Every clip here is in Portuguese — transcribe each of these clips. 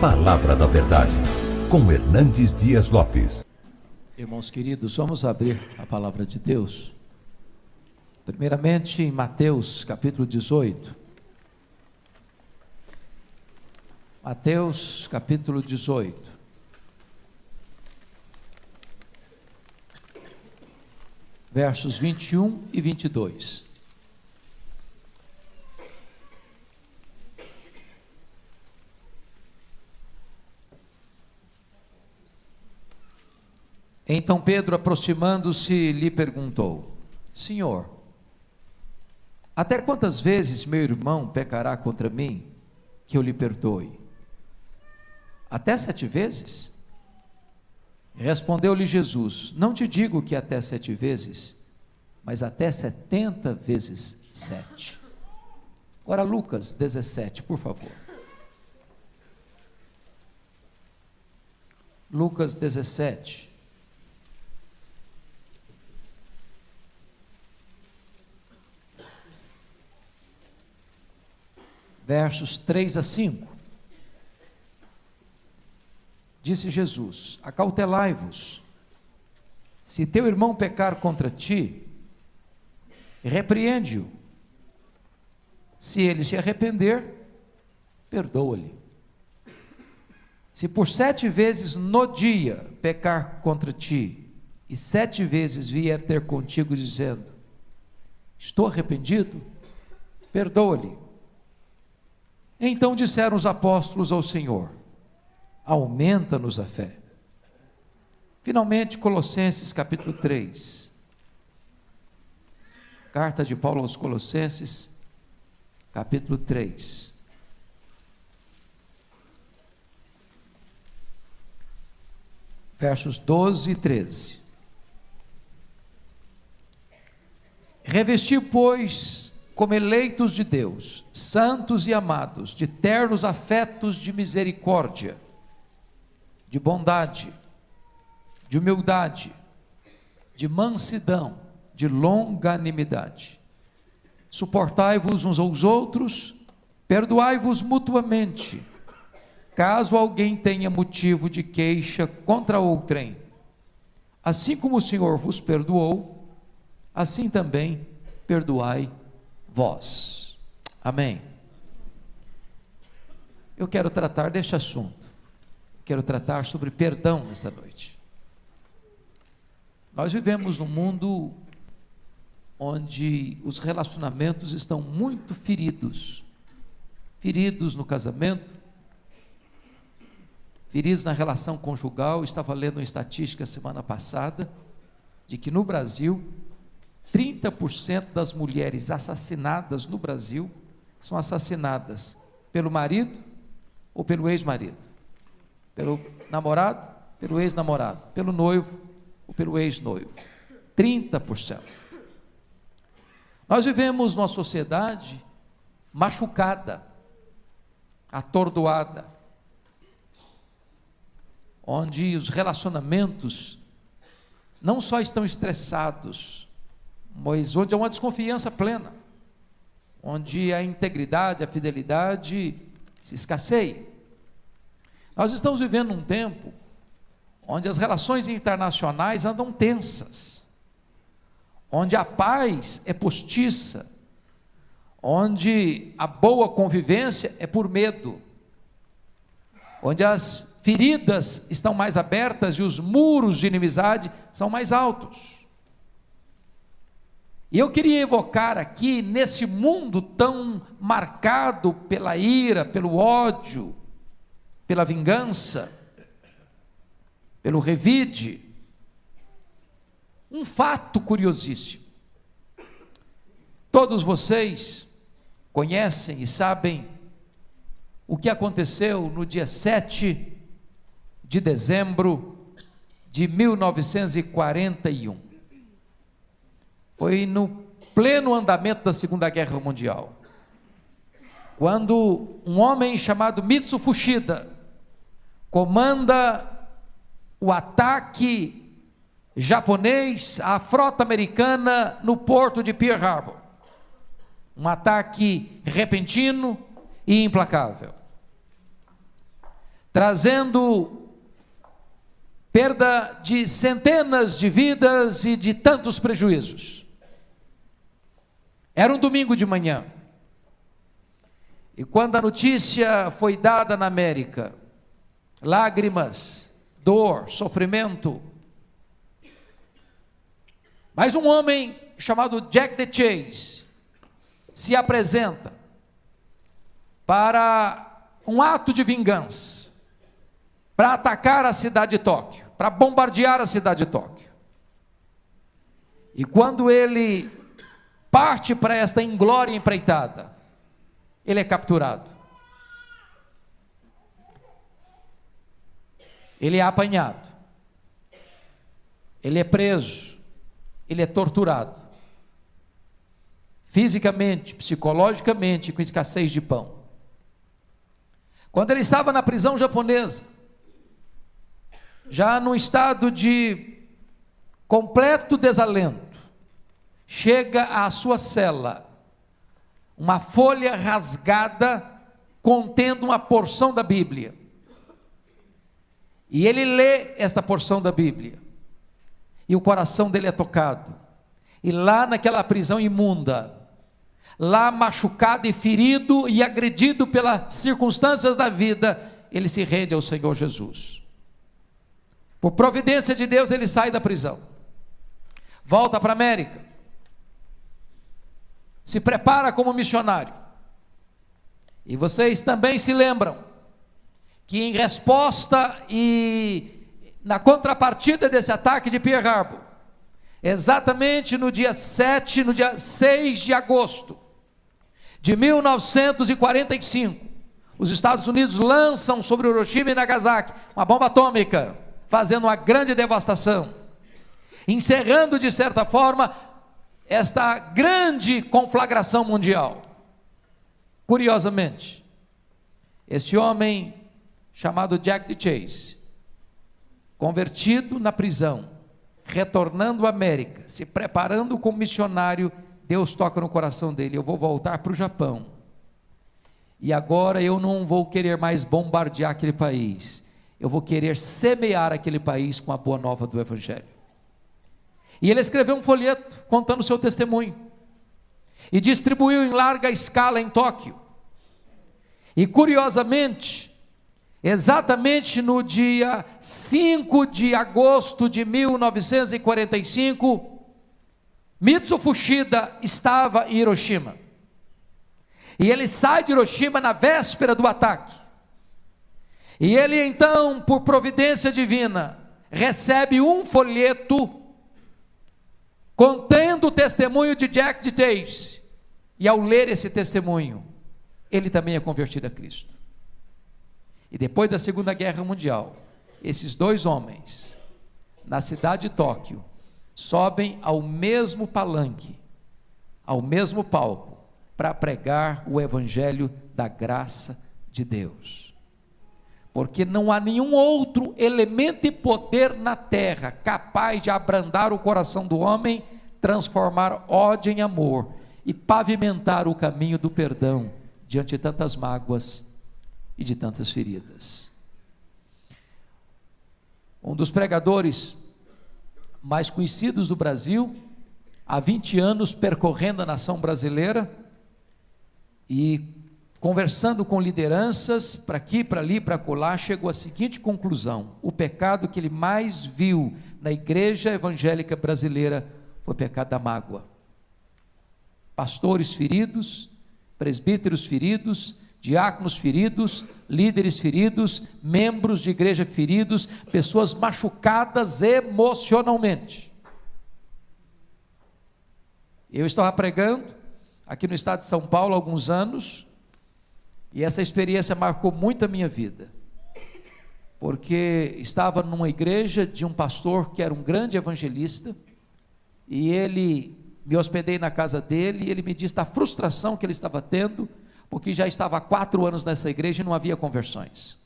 Palavra da Verdade, com Hernandes Dias Lopes. Irmãos queridos, vamos abrir a palavra de Deus. Primeiramente em Mateus capítulo 18. Mateus capítulo 18. Versos 21 e 22. Então Pedro, aproximando-se, lhe perguntou: Senhor, até quantas vezes meu irmão pecará contra mim, que eu lhe perdoe? Até 7 vezes? Respondeu-lhe Jesus: Não te digo que até 7 vezes, mas até 70 vezes 7. Agora Lucas 17, por favor. Lucas 17. Versos 3 a 5. Disse Jesus: Acautelai-vos, se teu irmão pecar contra ti, repreende-o. Se ele se arrepender, perdoa-lhe. Se por 7 vezes no dia pecar contra ti, e 7 vezes vier ter contigo dizendo: estou arrependido, perdoa-lhe. Então disseram os apóstolos ao Senhor: aumenta-nos a fé. Finalmente, Colossenses capítulo 3. Carta de Paulo aos Colossenses, capítulo 3. Versos 12 e 13. Revesti, pois, como eleitos de Deus, santos e amados, de ternos afetos de misericórdia, de bondade, de humildade, de mansidão, de longanimidade. Suportai-vos uns aos outros, perdoai-vos mutuamente, caso alguém tenha motivo de queixa contra outrem. Assim como o Senhor vos perdoou, assim também perdoai vós. Amém. Eu quero tratar deste assunto. Quero tratar sobre perdão nesta noite. Nós vivemos num mundo onde os relacionamentos estão muito feridos. Feridos no casamento, feridos na relação conjugal. Estava lendo uma estatística semana passada de que no Brasil 30% das mulheres assassinadas no Brasil são assassinadas pelo marido ou pelo ex-marido, pelo namorado, pelo ex-namorado, pelo noivo ou pelo ex-noivo. 30%. Nós vivemos numa sociedade machucada, atordoada, onde os relacionamentos não só estão estressados, mas onde há uma desconfiança plena, onde a integridade, a fidelidade se escasseia. Nós estamos vivendo um tempo onde as relações internacionais andam tensas, onde a paz é postiça, onde a boa convivência é por medo, onde as feridas estão mais abertas e os muros de inimizade são mais altos. E eu queria evocar aqui, nesse mundo tão marcado pela ira, pelo ódio, pela vingança, pelo revide, um fato curiosíssimo. Todos vocês conhecem e sabem o que aconteceu no dia 7 de dezembro de 1941. Foi no pleno andamento da Segunda Guerra Mundial, quando um homem chamado Mitsu Fuchida comanda o ataque japonês à frota americana no porto de Pearl Harbor. Um ataque repentino e implacável. trazendo perda de centenas de vidas e de tantos prejuízos. Era um domingo de manhã, e quando a notícia foi dada na América, lágrimas, dor, sofrimento, mas um homem chamado Jack the Chase se apresenta para um ato de vingança, para atacar a cidade de Tóquio, para bombardear a cidade de Tóquio. E quando ele parte para esta inglória empreitada, ele é capturado, ele é apanhado, ele é preso, ele é torturado, fisicamente, psicologicamente, com escassez de pão. Quando ele estava na prisão japonesa, já num estado de completo desalento, chega à sua cela uma folha rasgada contendo uma porção da Bíblia, e ele lê esta porção da Bíblia, e o coração dele é tocado, e lá naquela prisão imunda, lá machucado e ferido e agredido pelas circunstâncias da vida, ele se rende ao Senhor Jesus. Por providência de Deus, ele sai da prisão, volta para a América, se prepara como missionário. E vocês também se lembram que em resposta e na contrapartida desse ataque de Pearl Harbor, exatamente no dia 6 de agosto de 1945, os Estados Unidos lançam sobre Hiroshima e Nagasaki uma bomba atômica, fazendo uma grande devastação, encerrando de certa forma esta grande conflagração mundial. Curiosamente, este homem chamado Jack the Chase, convertido na prisão, retornando à América, se preparando como missionário, Deus toca no coração dele: eu vou voltar para o Japão, e agora eu não vou querer mais bombardear aquele país, eu vou querer semear aquele país com a boa nova do Evangelho. E ele escreveu um folheto contando o seu testemunho, e distribuiu em larga escala em Tóquio. E curiosamente, exatamente no dia 5 de agosto de 1945, Mitsu Fuchida estava em Hiroshima, e ele sai de Hiroshima na véspera do ataque, e ele então, por providência divina, recebe um folheto contendo o testemunho de Jack the Chase, e ao ler esse testemunho, ele também é convertido a Cristo. E depois da Segunda Guerra Mundial, esses dois homens, na cidade de Tóquio, sobem ao mesmo palanque, ao mesmo palco, para pregar o Evangelho da graça de Deus. Porque não há nenhum outro elemento e poder na terra capaz de abrandar o coração do homem, transformar ódio em amor e pavimentar o caminho do perdão diante de tantas mágoas e de tantas feridas. Um dos pregadores mais conhecidos do Brasil, há 20 anos percorrendo a nação brasileira e conversando com lideranças para aqui, para ali, para acolá, chegou à seguinte conclusão: o pecado que ele mais viu na igreja evangélica brasileira foi o pecado da mágoa. Pastores feridos, presbíteros feridos, diáconos feridos, líderes feridos, membros de igreja feridos, pessoas machucadas emocionalmente. Eu estava pregando aqui no estado de São Paulo há alguns anos, e essa experiência marcou muito a minha vida, porque estava numa igreja de um pastor que era um grande evangelista, e me hospedei na casa dele, e ele me disse da frustração que ele estava tendo, porque já estava há 4 anos nessa igreja e não havia conversões.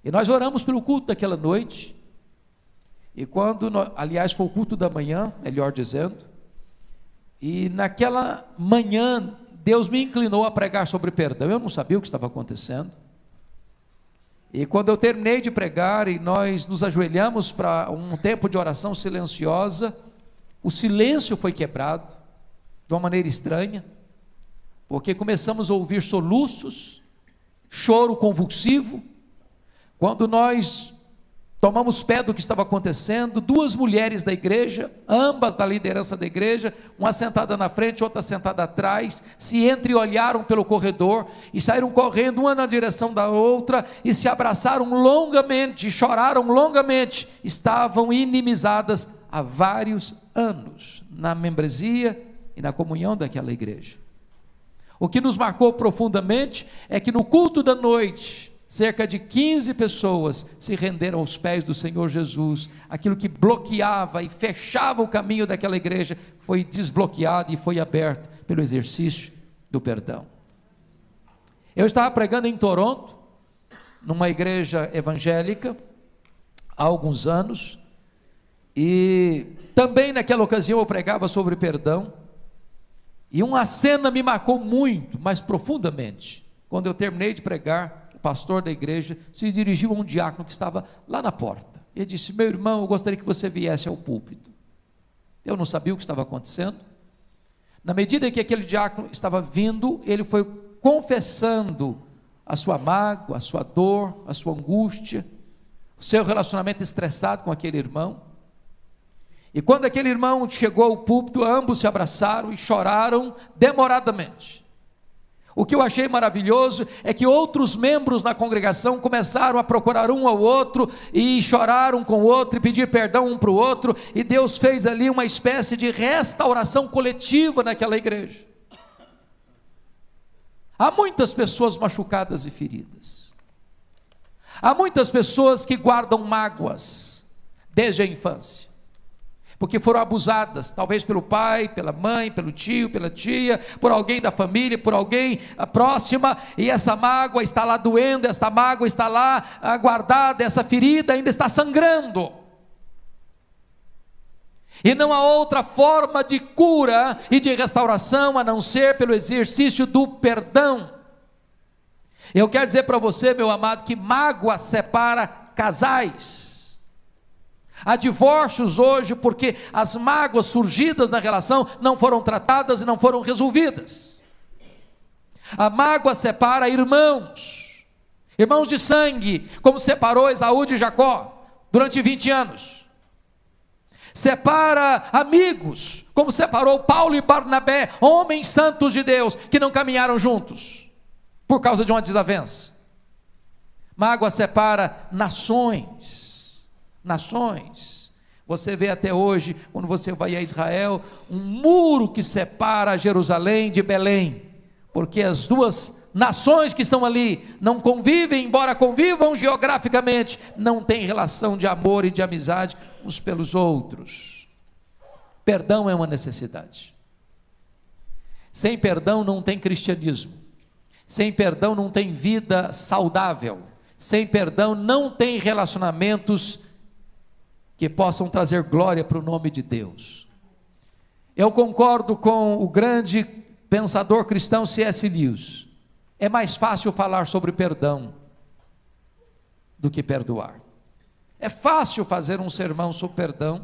E nós oramos pelo culto daquela noite, e aliás foi o culto da manhã, melhor dizendo, e naquela manhã Deus me inclinou a pregar sobre perdão. Eu não sabia o que estava acontecendo, E quando eu terminei de pregar e nós nos ajoelhamos para um tempo de oração silenciosa, o silêncio foi quebrado de uma maneira estranha, porque começamos a ouvir soluços, choro convulsivo. Quando nós tomamos pé do que estava acontecendo, duas mulheres da igreja, ambas da liderança da igreja, uma sentada na frente, outra sentada atrás, se entreolharam pelo corredor e saíram correndo, uma na direção da outra, e se abraçaram longamente, choraram longamente. Estavam inimizadas há vários anos na membresia e na comunhão daquela igreja. O que nos marcou profundamente é que no culto da noite, cerca de 15 pessoas se renderam aos pés do Senhor Jesus. Aquilo que bloqueava e fechava o caminho daquela igreja foi desbloqueado e foi aberto pelo exercício do perdão. Eu estava pregando em Toronto, numa igreja evangélica, há alguns anos, e também naquela ocasião eu pregava sobre perdão, e uma cena me marcou muito, mas profundamente. Quando eu terminei de pregar, o pastor da igreja se dirigiu a um diácono que estava lá na porta. Ele disse: meu irmão, eu gostaria que você viesse ao púlpito. Eu não sabia o que estava acontecendo. Na medida em que aquele diácono estava vindo, ele foi confessando a sua mágoa, a sua dor, a sua angústia, o seu relacionamento estressado com aquele irmão. E quando aquele irmão chegou ao púlpito, ambos se abraçaram e choraram demoradamente. O que eu achei maravilhoso é que outros membros na congregação começaram a procurar um ao outro, e chorar um com o outro, e pedir perdão um para o outro, e Deus fez ali uma espécie de restauração coletiva naquela igreja. Há muitas pessoas machucadas e feridas, há muitas pessoas que guardam mágoas desde a infância, porque foram abusadas, talvez pelo pai, pela mãe, pelo tio, pela tia, por alguém da família, por alguém próxima, e essa mágoa está lá doendo, essa mágoa está lá guardada, essa ferida ainda está sangrando, e não há outra forma de cura e de restauração a não ser pelo exercício do perdão. Eu quero dizer para você, meu amado, que mágoa separa casais. Há divórcios hoje porque as mágoas surgidas na relação não foram tratadas e não foram resolvidas. A mágoa separa irmãos de sangue, como separou Esaú de Jacó durante 20 anos. Separa amigos, como separou Paulo e Barnabé, homens santos de Deus, que não caminharam juntos, por causa de uma desavença. Mágoa separa nações. Você vê até hoje, quando você vai a Israel, um muro que separa Jerusalém de Belém, porque as duas nações que estão ali não convivem, embora convivam geograficamente, não têm relação de amor e de amizade uns pelos outros. Perdão é uma necessidade. Sem perdão não tem cristianismo, sem perdão não tem vida saudável, sem perdão não tem relacionamentos que possam trazer glória para o nome de Deus. Eu concordo com o grande pensador cristão C.S. Lewis. É mais fácil falar sobre perdão do que perdoar. É fácil fazer um sermão sobre perdão,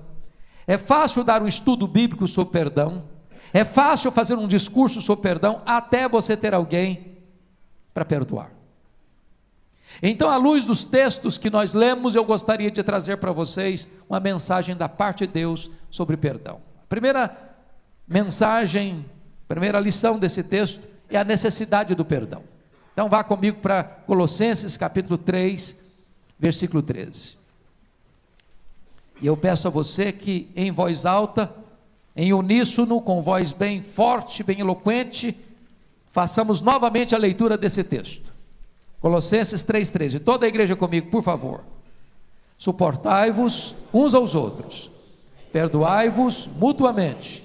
é fácil dar um estudo bíblico sobre perdão, é fácil fazer um discurso sobre perdão, até você ter alguém para perdoar. Então, à luz dos textos que nós lemos, eu gostaria de trazer para vocês uma mensagem da parte de Deus sobre perdão. A primeira mensagem, primeira lição desse texto é a necessidade do perdão. Então vá comigo para Colossenses capítulo 3, versículo 13. E eu peço a você que em voz alta, em uníssono, com voz bem forte, bem eloquente, façamos novamente a leitura desse texto. Colossenses 3,13, toda a igreja comigo, por favor. Suportai-vos uns aos outros, perdoai-vos mutuamente,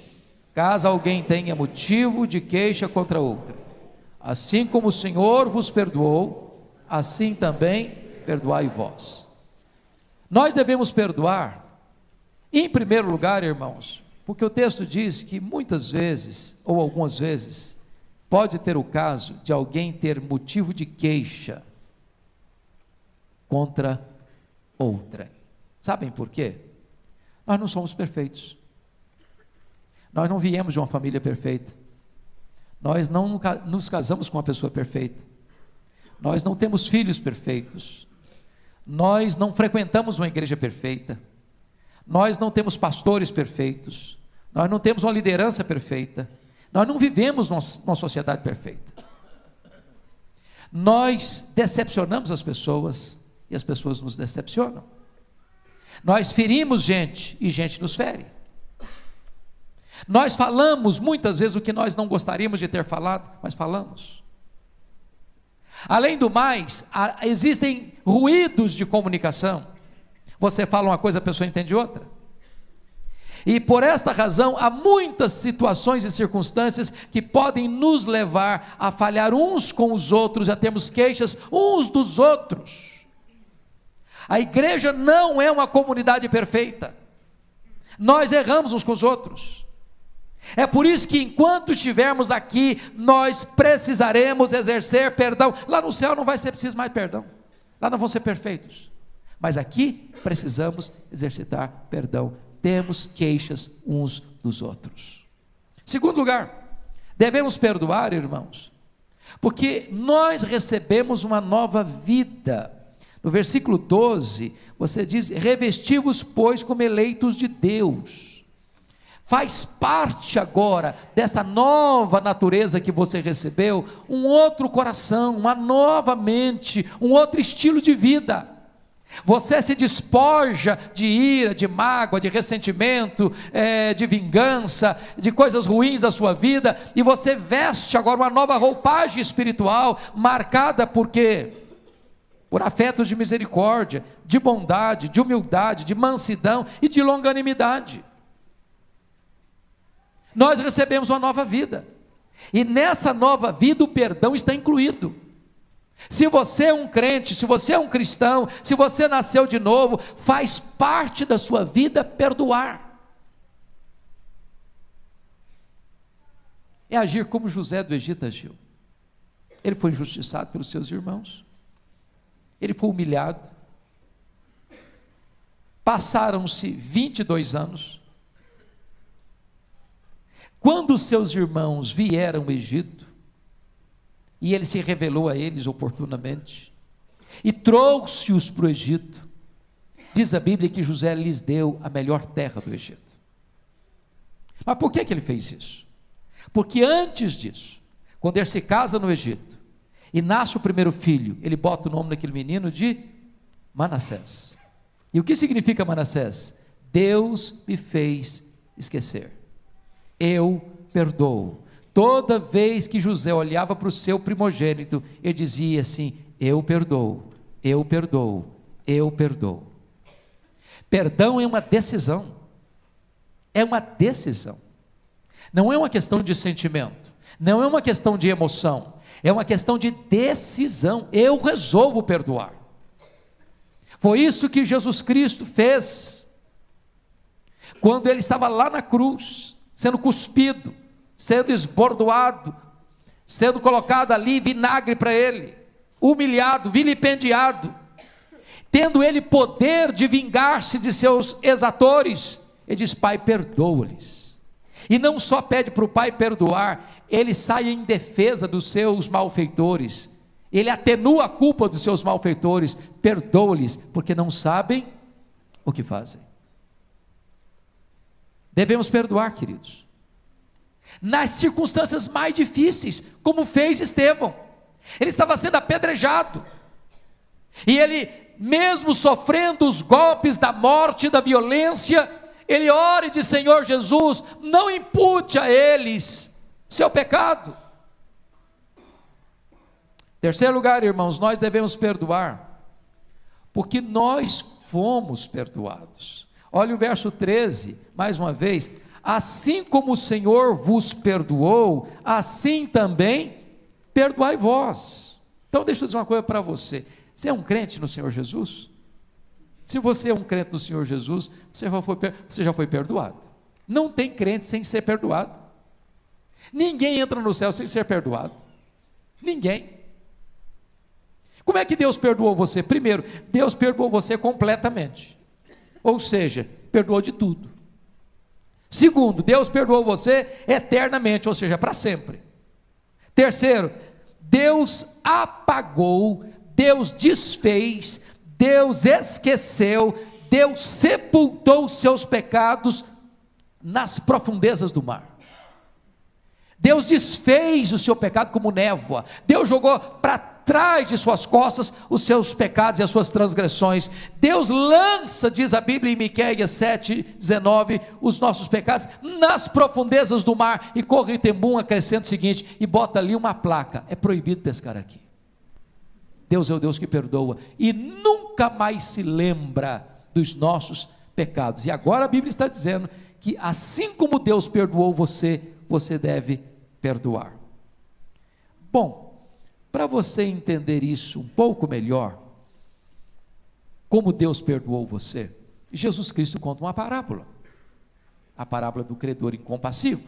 caso alguém tenha motivo de queixa contra outro. Assim como o Senhor vos perdoou, assim também perdoai vós. Nós devemos perdoar, em primeiro lugar, irmãos, porque o texto diz que muitas vezes, ou algumas vezes, pode ter o caso de alguém ter motivo de queixa contra outrem. Sabem por quê? Nós não somos perfeitos. Nós não viemos de uma família perfeita. Nós não nos casamos com uma pessoa perfeita. Nós não temos filhos perfeitos. Nós não frequentamos uma igreja perfeita. Nós não temos pastores perfeitos. Nós não temos uma liderança perfeita. Nós não vivemos numa sociedade perfeita. Nós decepcionamos as pessoas e as pessoas nos decepcionam. Nós ferimos gente e gente nos fere. Nós falamos muitas vezes o que nós não gostaríamos de ter falado, mas falamos. Além do mais, existem ruídos de comunicação. Você fala uma coisa, a pessoa entende outra. E por esta razão, há muitas situações e circunstâncias que podem nos levar a falhar uns com os outros, a termos queixas uns dos outros. A igreja não é uma comunidade perfeita. Nós erramos uns com os outros. É por isso que enquanto estivermos aqui, nós precisaremos exercer perdão. Lá no céu não vai ser preciso mais perdão. Lá não vão ser perfeitos. Mas aqui precisamos exercitar perdão. Temos queixas uns dos outros. Segundo lugar, devemos perdoar, irmãos, porque nós recebemos uma nova vida. No versículo 12, você diz: revesti-vos, pois, como eleitos de Deus. Faz parte agora dessa nova natureza que você recebeu, um outro coração, uma nova mente, um outro estilo de vida. Você se despoja de ira, de mágoa, de ressentimento, de vingança, de coisas ruins da sua vida, e você veste agora uma nova roupagem espiritual, marcada por quê? Por afetos de misericórdia, de bondade, de humildade, de mansidão e de longanimidade. Nós recebemos uma nova vida, e nessa nova vida o perdão está incluído. Se você é um crente, se você é um cristão, se você nasceu de novo, faz parte da sua vida perdoar. É agir como José do Egito agiu. Ele foi injustiçado pelos seus irmãos, ele foi humilhado. Passaram-se 22 anos. Quando os seus irmãos vieram ao Egito, e ele se revelou a eles oportunamente, e trouxe-os para o Egito, diz a Bíblia que José lhes deu a melhor terra do Egito. Mas por que ele fez isso? Porque antes disso, quando ele se casa no Egito, e nasce o primeiro filho, ele bota o nome daquele menino de Manassés. E o que significa Manassés? Deus me fez esquecer, eu perdoo. Toda vez que José olhava para o seu primogênito, ele dizia assim: eu perdoo, eu perdoo, eu perdoo. Perdão é uma decisão, não é uma questão de sentimento, não é uma questão de emoção, é uma questão de decisão. Eu resolvo perdoar. Foi isso que Jesus Cristo fez, quando ele estava lá na cruz, sendo cuspido, sendo esbordoado, sendo colocado ali vinagre para ele, humilhado, vilipendiado, tendo ele poder de vingar-se de seus exatores, ele diz: Pai, perdoa-lhes. E não só pede para o Pai perdoar, ele sai em defesa dos seus malfeitores, ele atenua a culpa dos seus malfeitores, perdoa-lhes, porque não sabem o que fazem. Devemos perdoar, queridos, nas circunstâncias mais difíceis, como fez Estevão. Ele estava sendo apedrejado, e ele, mesmo sofrendo os golpes da morte, da violência, ele ora e diz: Senhor Jesus, não impute a eles seu pecado. Terceiro lugar, irmãos, nós devemos perdoar, porque nós fomos perdoados. Olha o verso 13, mais uma vez: assim como o Senhor vos perdoou, assim também perdoai vós. Então deixa eu dizer uma coisa para você: você é um crente no Senhor Jesus? Se você é um crente no Senhor Jesus, você já foi perdoado. Não tem crente sem ser perdoado. Ninguém entra no céu sem ser perdoado. Ninguém. Como é que Deus perdoou você? Primeiro, Deus perdoou você completamente, ou seja, perdoou de tudo. Segundo, Deus perdoou você eternamente, ou seja, para sempre. Terceiro, Deus apagou, Deus desfez, Deus esqueceu, Deus sepultou os seus pecados nas profundezas do mar. Deus desfez o seu pecado como névoa. Deus jogou para trás de suas costas os seus pecados e as suas transgressões. Deus lança, diz a Bíblia em Miqueias 7:19, os nossos pecados nas profundezas do mar. E Corritemum acrescenta o seguinte, e bota ali uma placa: é proibido pescar aqui. Deus é o Deus que perdoa e nunca mais se lembra dos nossos pecados. E agora a Bíblia está dizendo que assim como Deus perdoou você, você deve perdoar. Bom, para você entender isso um pouco melhor, como Deus perdoou você, Jesus Cristo conta uma parábola, a parábola do credor incompassivo.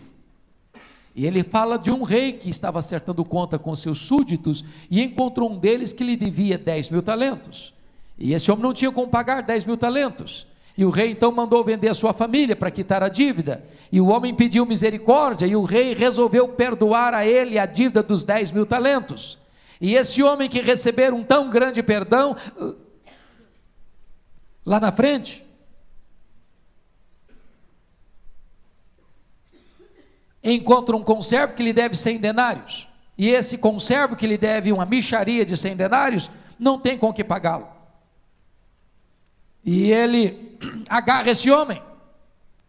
E ele fala de um rei que estava acertando conta com seus súditos e encontrou um deles que lhe devia 10.000 talentos. E esse homem não tinha como pagar 10.000 talentos. E o rei então mandou vender a sua família para quitar a dívida. E o homem pediu misericórdia e o rei resolveu perdoar a ele a dívida dos 10.000 talentos. E esse homem que recebeu um tão grande perdão, lá na frente, encontra um conservo que lhe deve 100 denários. E esse conservo que lhe deve uma mixaria de 100 denários, não tem com que pagá-lo. E ele agarra esse homem,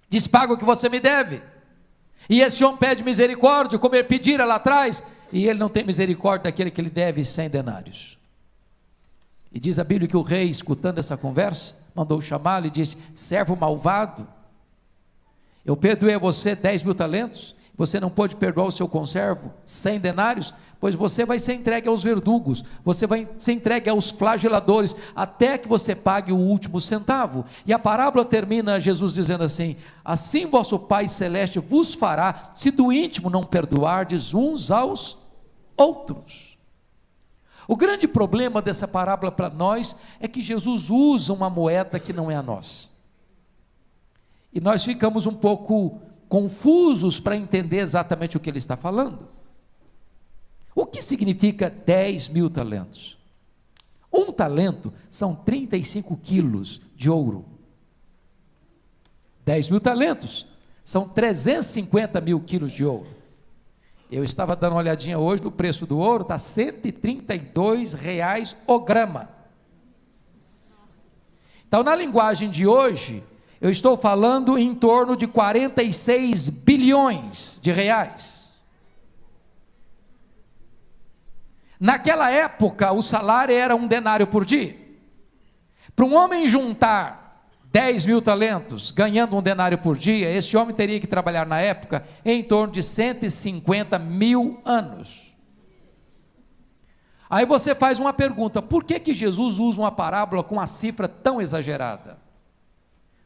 diz: paga o que você me deve. E esse homem pede misericórdia, como ele pedira lá atrás, e ele não tem misericórdia daquele que lhe deve 100 denários. E diz a Bíblia que o rei, escutando essa conversa, mandou chamá-lo e disse: servo malvado, eu perdoei a você 10.000 talentos, você não pode perdoar o seu conservo 100 denários, pois você vai ser entregue aos verdugos, você vai ser entregue aos flageladores, até que você pague o último centavo. E a parábola termina Jesus dizendo assim: assim vosso Pai Celeste vos fará, se do íntimo não perdoardes uns aos outros. O grande problema dessa parábola para nós, é que Jesus usa uma moeda que não é a nossa, e nós ficamos um pouco confusos para entender exatamente o que ele está falando. O que significa 10.000 talentos? Um talento são 35 quilos de ouro. 10.000 talentos são 350 mil quilos de ouro. Eu estava dando uma olhadinha hoje no preço do ouro, está R$132 o grama. Então, na linguagem de hoje, eu estou falando em torno de 46 bilhões de reais. Naquela época, o salário era 1 denário por dia. Para um homem juntar 10.000 talentos, ganhando 1 denário por dia, esse homem teria que trabalhar na época em torno de 150 mil anos. Aí você faz uma pergunta: por que Jesus usa uma parábola com uma cifra tão exagerada?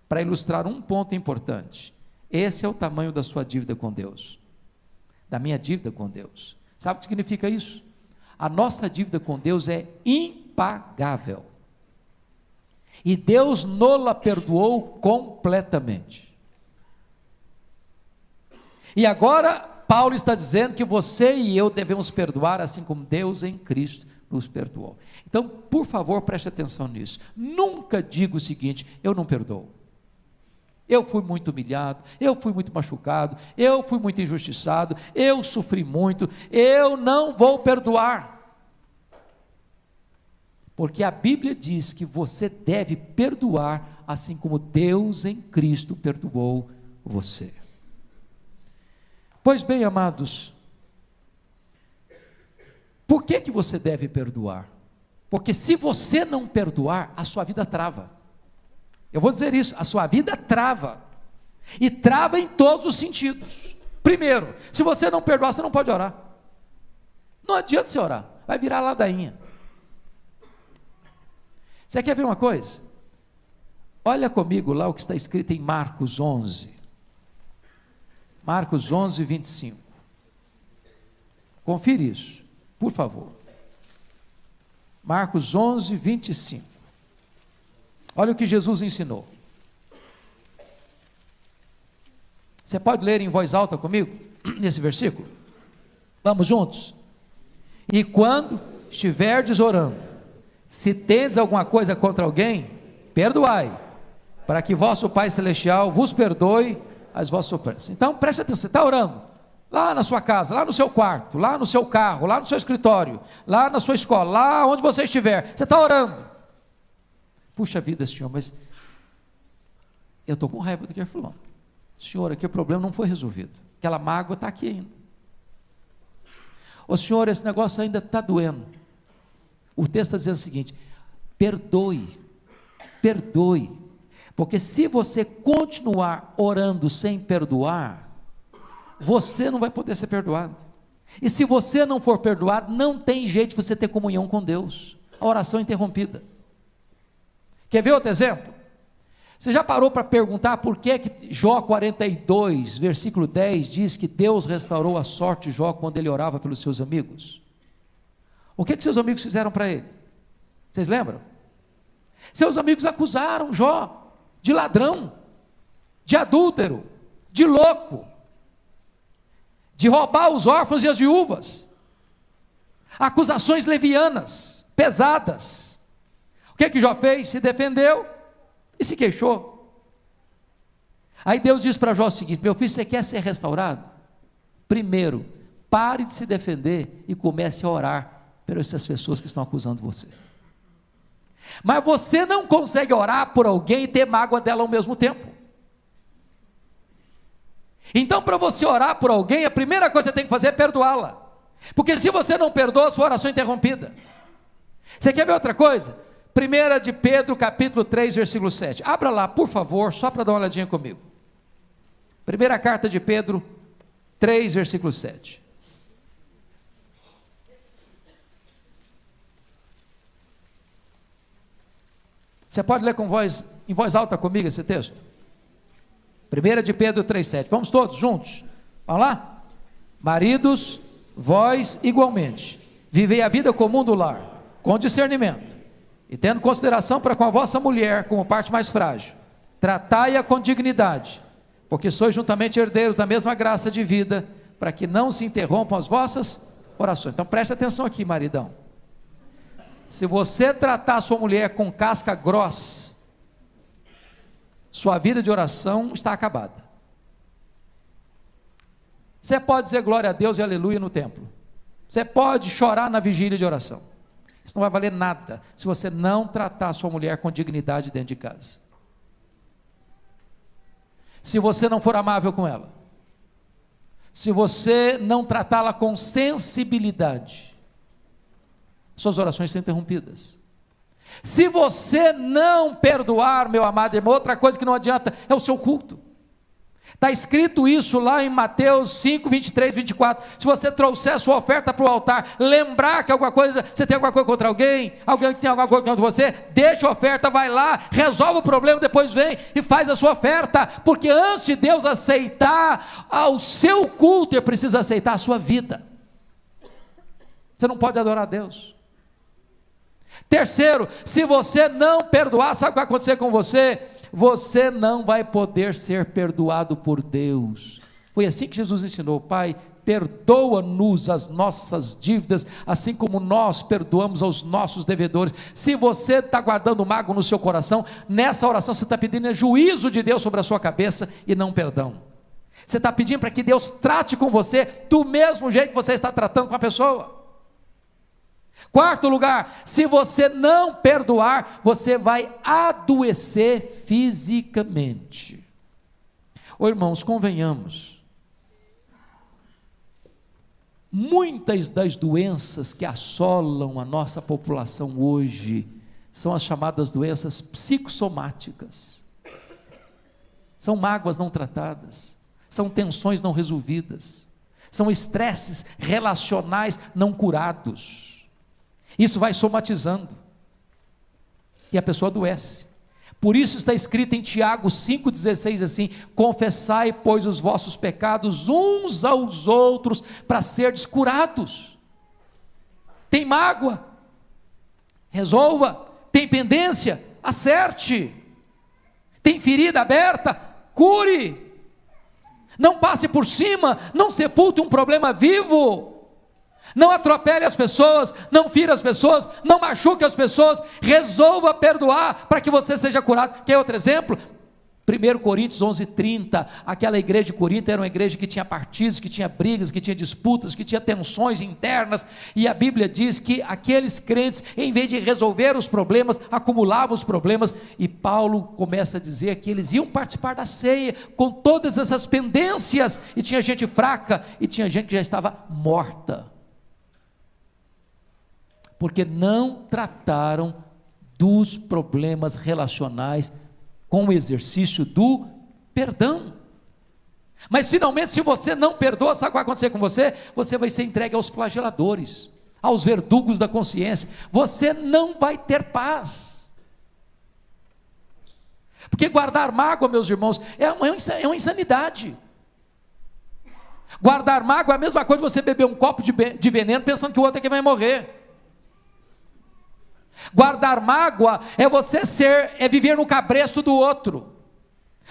Para ilustrar um ponto importante. Esse é o tamanho da sua dívida com Deus, da minha dívida com Deus. Sabe o que significa isso? A nossa dívida com Deus é impagável, e Deus nos perdoou completamente. E agora Paulo está dizendo que você e eu devemos perdoar, assim como Deus em Cristo nos perdoou. Então, por favor, preste atenção nisso. Nunca diga o seguinte: eu não perdoo, eu fui muito humilhado, eu fui muito machucado, eu fui muito injustiçado, eu sofri muito, eu não vou perdoar. Porque a Bíblia diz que você deve perdoar, assim como Deus em Cristo perdoou você. Pois bem, amados, por que você deve perdoar? Porque se você não perdoar, a sua vida trava. Eu vou dizer isso: a sua vida trava, e trava em todos os sentidos. Primeiro, se você não perdoar, você não pode orar. Não adianta você orar, vai virar ladainha. Você quer ver uma coisa? Olha comigo lá o que está escrito em Marcos 11. Marcos 11, 25. Confira isso, por favor. Marcos 11, 25. Olha o que Jesus ensinou. Você pode ler em voz alta comigo, nesse versículo? Vamos juntos? E quando estiverdes orando, se tendes alguma coisa contra alguém, perdoai, para que vosso Pai Celestial vos perdoe as vossas ofensas. Então preste atenção, você está orando, lá na sua casa, lá no seu quarto, lá no seu carro, lá no seu escritório, lá na sua escola, lá onde você estiver, você está orando. Puxa vida, Senhor, mas eu estou com raiva do que ele falou. Senhor, aqui o problema não foi resolvido, aquela mágoa está aqui ainda. Ô Senhor, esse negócio ainda está doendo. O texto está dizendo o seguinte: perdoe, porque se você continuar orando sem perdoar, você não vai poder ser perdoado, e se você não for perdoado, não tem jeito de você ter comunhão com Deus, a oração é interrompida. Quer ver outro exemplo? Você já parou para perguntar por que Jó 42, versículo 10, diz que Deus restaurou a sorte de Jó quando ele orava pelos seus amigos? O que seus amigos fizeram para ele? Vocês lembram? Seus amigos acusaram Jó de ladrão, de adúltero, de louco, de roubar os órfãos e as viúvas, acusações levianas, pesadas. O que Jó fez? Se defendeu e se queixou. Aí Deus diz para Jó o seguinte: meu filho, você quer ser restaurado? Primeiro, pare de se defender e comece a orar por essas pessoas que estão acusando você. Mas você não consegue orar por alguém e ter mágoa dela ao mesmo tempo. Então, para você orar por alguém, a primeira coisa que você tem que fazer é perdoá-la, porque se você não perdoa, a sua oração é interrompida. Você quer ver outra coisa? 1 de Pedro, capítulo 3, versículo 7. Abra lá, por favor, só para dar uma olhadinha comigo. Primeira carta de Pedro, 3, versículo 7. Você pode ler em voz alta comigo esse texto? 1 de Pedro 3, 7. Vamos todos juntos? Vamos lá? Maridos, vós igualmente, vivei a vida comum do lar, com discernimento, e tendo consideração para com a vossa mulher como parte mais frágil, tratai-a com dignidade, porque sois juntamente herdeiros da mesma graça de vida, para que não se interrompam as vossas orações. Então preste atenção aqui, maridão. Se você tratar a sua mulher com casca grossa, sua vida de oração está acabada. Você pode dizer glória a Deus e aleluia no templo, você pode chorar na vigília de oração, isso não vai valer nada se você não tratar a sua mulher com dignidade dentro de casa. Se você não for amável com ela, se você não tratá-la com sensibilidade, suas orações são interrompidas. Se você não perdoar, meu amado irmão, outra coisa que não adianta é o seu culto. Está escrito isso lá em Mateus 5, 23, 24. Se você trouxer a sua oferta para o altar, lembrar que você tem alguma coisa contra alguém que tem alguma coisa contra você, deixa a oferta, vai lá, resolve o problema, depois vem e faz a sua oferta, porque antes de Deus aceitar o seu culto, Ele precisa aceitar a sua vida. Você não pode adorar a Deus. Terceiro, se você não perdoar, sabe o que vai acontecer com você? Você não vai poder ser perdoado por Deus. Foi assim que Jesus ensinou: Pai, perdoa-nos as nossas dívidas, assim como nós perdoamos aos nossos devedores. Se você está guardando mágoa no seu coração, nessa oração você está pedindo juízo de Deus sobre a sua cabeça e não perdão. Você está pedindo para que Deus trate com você do mesmo jeito que você está tratando com a pessoa. Quarto lugar, se você não perdoar, você vai adoecer fisicamente. Ô irmãos, convenhamos, muitas das doenças que assolam a nossa população hoje, são as chamadas doenças psicossomáticas, são mágoas não tratadas, são tensões não resolvidas, são estresses relacionais não curados. Isso vai somatizando, e a pessoa adoece. Por isso está escrito em Tiago 5,16 assim: confessai, pois, os vossos pecados uns aos outros, para serdes curados. Tem mágoa, resolva. Tem pendência, acerte. Tem ferida aberta, cure. Não passe por cima, não sepulte um problema vivo. Não atropele as pessoas, não fira as pessoas, não machuque as pessoas. Resolva perdoar para que você seja curado. Quer outro exemplo? 1 Coríntios 11:30, aquela igreja de Corinto era uma igreja que tinha partidos, que tinha brigas, que tinha disputas, que tinha tensões internas, e a Bíblia diz que aqueles crentes, em vez de resolver os problemas, acumulavam os problemas, e Paulo começa a dizer que eles iam participar da ceia, com todas essas pendências, e tinha gente fraca, e tinha gente que já estava morta, porque não trataram dos problemas relacionais, com o exercício do perdão. Mas finalmente, se você não perdoa, sabe o que vai acontecer com você? Você vai ser entregue aos flageladores, aos verdugos da consciência. Você não vai ter paz, porque guardar mágoa, meus irmãos, é uma insanidade. Guardar mágoa é a mesma coisa de você beber um copo de veneno pensando que o outro é que vai morrer. Guardar mágoa é você viver no cabresto do outro.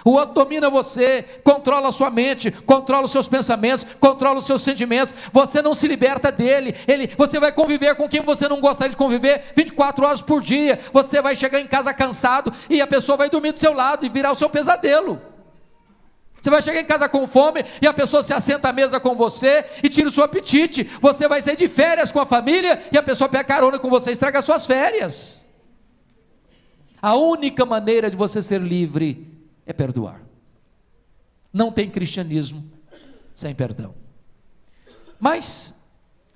O outro domina você, controla a sua mente, controla os seus pensamentos, controla os seus sentimentos. Você não se liberta dele. Você vai conviver com quem você não gostaria de conviver 24 horas por dia. Você vai chegar em casa cansado e a pessoa vai dormir do seu lado e virar o seu pesadelo. Você vai chegar em casa com fome e a pessoa se assenta à mesa com você e tira o seu apetite. Você vai sair de férias com a família e a pessoa pega carona com você e estraga as suas férias. A única maneira de você ser livre é perdoar. Não tem cristianismo sem perdão. Mas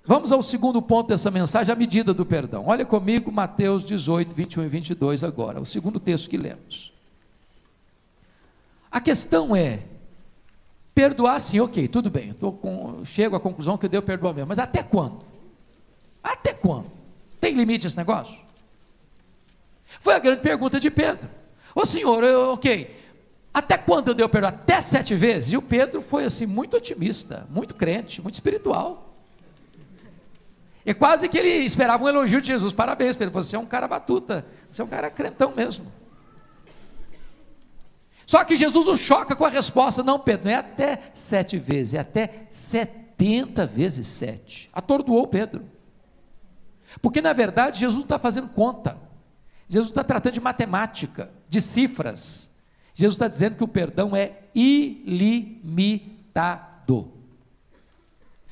vamos ao segundo ponto dessa mensagem, a medida do perdão. Olha comigo Mateus 18, 21 e 22 agora, o segundo texto que lemos. A questão é, perdoar sim, ok, tudo bem, chego à conclusão que Deus perdoa mesmo, mas até quando? Até quando? Tem limite esse negócio? Foi a grande pergunta de Pedro. Ô Senhor, ok, até quando Deus perdoa? Até 7 vezes? E o Pedro foi assim, muito otimista, muito crente, muito espiritual. É quase que ele esperava um elogio de Jesus. Parabéns, Pedro, você é um cara batuta, você é um cara crentão mesmo. Só que Jesus o choca com a resposta: não, Pedro, não é até 7 vezes, é até 70 vezes 7. Atordoou Pedro, porque na verdade Jesus não está fazendo conta, Jesus está tratando de matemática, de cifras. Jesus está dizendo que o perdão é ilimitado.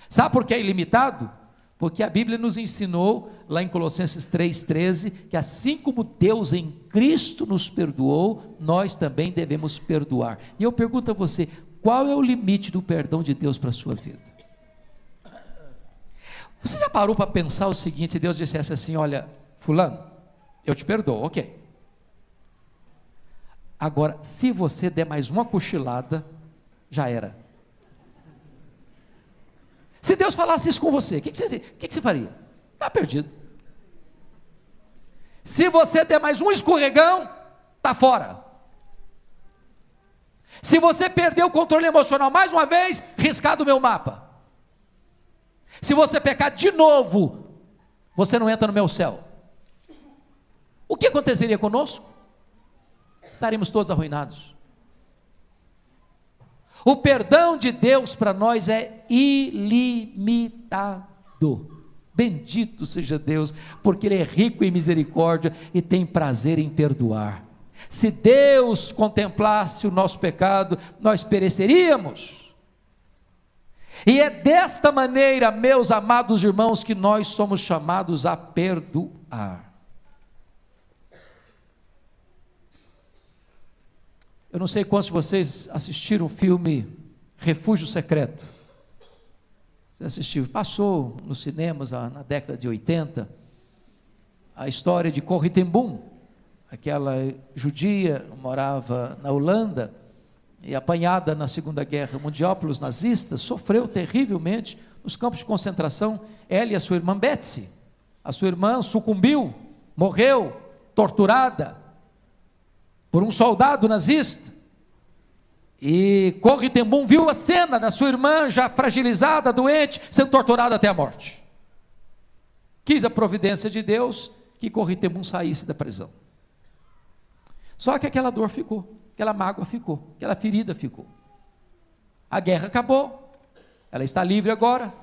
Sabe por que é ilimitado? Porque a Bíblia nos ensinou, lá em Colossenses 3,13, que assim como Deus em Cristo nos perdoou, nós também devemos perdoar. E eu pergunto a você, qual é o limite do perdão de Deus para a sua vida? Você já parou para pensar o seguinte, se Deus dissesse assim, olha, fulano, eu te perdoo, ok. Agora, se você der mais uma cochilada, já era. Se Deus falasse isso com você, o que você faria? Está perdido. Se você der mais um escorregão, está fora. Se você perder o controle emocional mais uma vez, riscado o meu mapa. Se você pecar de novo, você não entra no meu céu. O que aconteceria conosco? Estaremos todos arruinados. O perdão de Deus para nós é ilimitado. Bendito seja Deus, porque Ele é rico em misericórdia e tem prazer em perdoar. Se Deus contemplasse o nosso pecado, nós pereceríamos. E é desta maneira, meus amados irmãos, que nós somos chamados a perdoar. Eu não sei quantos de vocês assistiram o filme Refúgio Secreto. Você assistiu? Passou nos cinemas na década de 80, a história de Corrie ten Boom, aquela judia morava na Holanda, e apanhada na Segunda Guerra Mundial pelos nazistas, sofreu terrivelmente nos campos de concentração. Ela e a sua irmã Betsy, a sua irmã sucumbiu, morreu, torturada por um soldado nazista. E Corrie ten Boom viu a cena da sua irmã já fragilizada, doente, sendo torturada até a morte. Quis a providência de Deus que Corrie-Temum saísse da prisão. Só que aquela dor ficou, aquela mágoa ficou, aquela ferida ficou. A guerra acabou, ela está livre agora,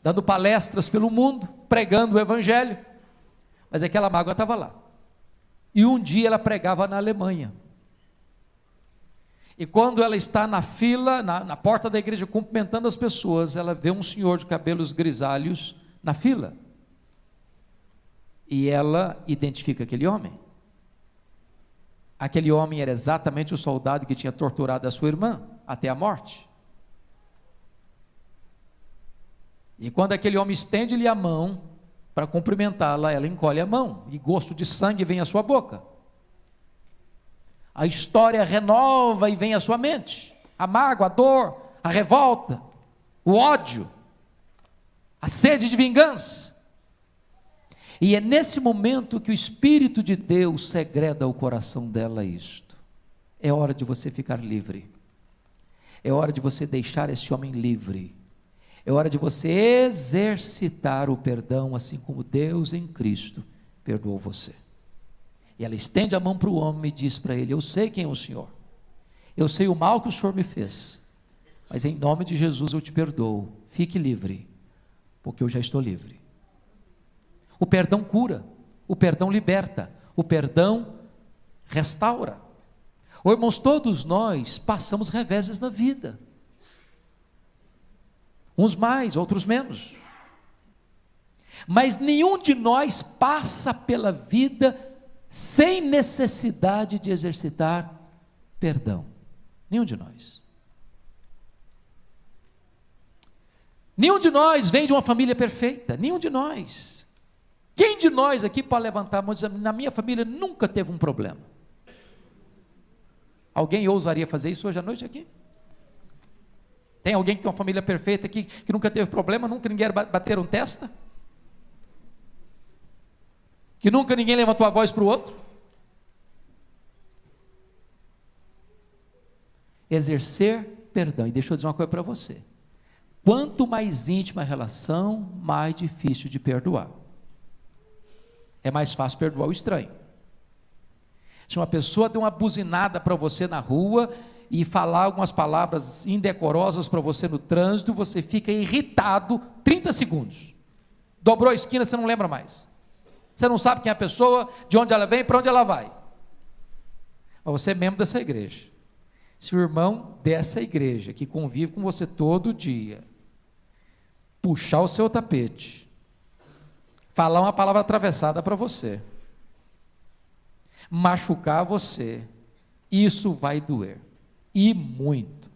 dando palestras pelo mundo, pregando o evangelho, mas aquela mágoa estava lá. E um dia ela pregava na Alemanha. E quando ela está na fila, na porta da igreja, cumprimentando as pessoas, ela vê um senhor de cabelos grisalhos na fila. E ela identifica aquele homem. Aquele homem era exatamente o soldado que tinha torturado a sua irmã até a morte. E quando aquele homem estende-lhe a mão para cumprimentá-la, ela encolhe a mão, e gosto de sangue vem à sua boca. A história renova e vem à sua mente, a mágoa, a dor, a revolta, o ódio, a sede de vingança. E é nesse momento que o Espírito de Deus segreda ao coração dela isto. É hora de você ficar livre, é hora de você deixar esse homem livre, é hora de você exercitar o perdão, assim como Deus em Cristo perdoou você. E ela estende a mão para o homem e diz para ele: eu sei quem é o Senhor, eu sei o mal que o Senhor me fez, mas em nome de Jesus eu te perdoo, fique livre, porque eu já estou livre. O perdão cura, o perdão liberta, o perdão restaura. Oh, irmãos, todos nós passamos reveses na vida, uns mais, outros menos, mas nenhum de nós passa pela vida sem necessidade de exercitar perdão, nenhum de nós. Nenhum de nós vem de uma família perfeita, nenhum de nós. Quem de nós aqui pode levantar a mão e dizer: na minha família nunca teve um problema? Alguém ousaria fazer isso hoje à noite aqui? Tem alguém que tem uma família perfeita aqui, que nunca teve problema, nunca ninguém bateram testa? Que nunca ninguém levantou a voz para o outro? Exercer perdão. E deixa eu dizer uma coisa para você: quanto mais íntima a relação, mais difícil de perdoar. É mais fácil perdoar o estranho. Se uma pessoa deu uma buzinada para você na rua e falar algumas palavras indecorosas para você no trânsito, você fica irritado 30 segundos. Dobrou a esquina, você não lembra mais. Você não sabe quem é a pessoa, de onde ela vem, para onde ela vai. Mas você é membro dessa igreja. Se o irmão dessa igreja, que convive com você todo dia, puxar o seu tapete, falar uma palavra atravessada para você, machucar você, isso vai doer, e muito.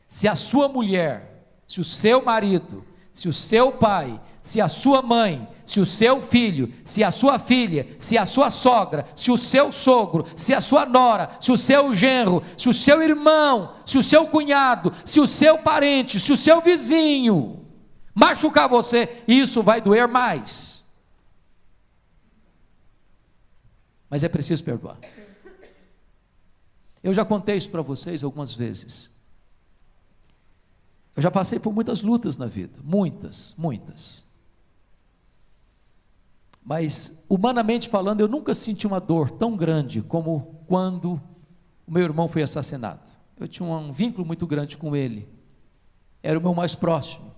Se a sua mulher, se o seu marido, se o seu pai, se a sua mãe, se o seu filho, se a sua filha, se a sua sogra, se o seu sogro, se a sua nora, se o seu genro, se o seu irmão, se o seu cunhado, se o seu parente, se o seu vizinho machucar você, isso vai doer mais. Mas é preciso perdoar. Eu já contei isso para vocês algumas vezes. Eu já passei por muitas lutas na vida, muitas. Mas, humanamente falando, eu nunca senti uma dor tão grande como quando o meu irmão foi assassinado. Eu tinha um vínculo muito grande com ele, era o meu mais próximo.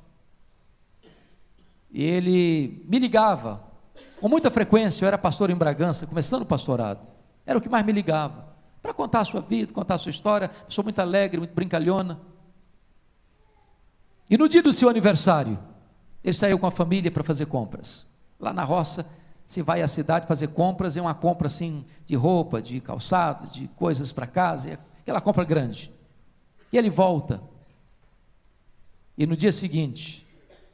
E ele me ligava com muita frequência. Eu era pastor em Bragança, começando o pastorado, era o que mais me ligava, para contar a sua vida, contar a sua história. Pessoa muito alegre, muito brincalhona. E no dia do seu aniversário, ele saiu com a família para fazer compras. Lá na roça, se vai à cidade fazer compras, é uma compra assim, de roupa, de calçado, de coisas para casa, é aquela compra grande. E ele volta, e no dia seguinte,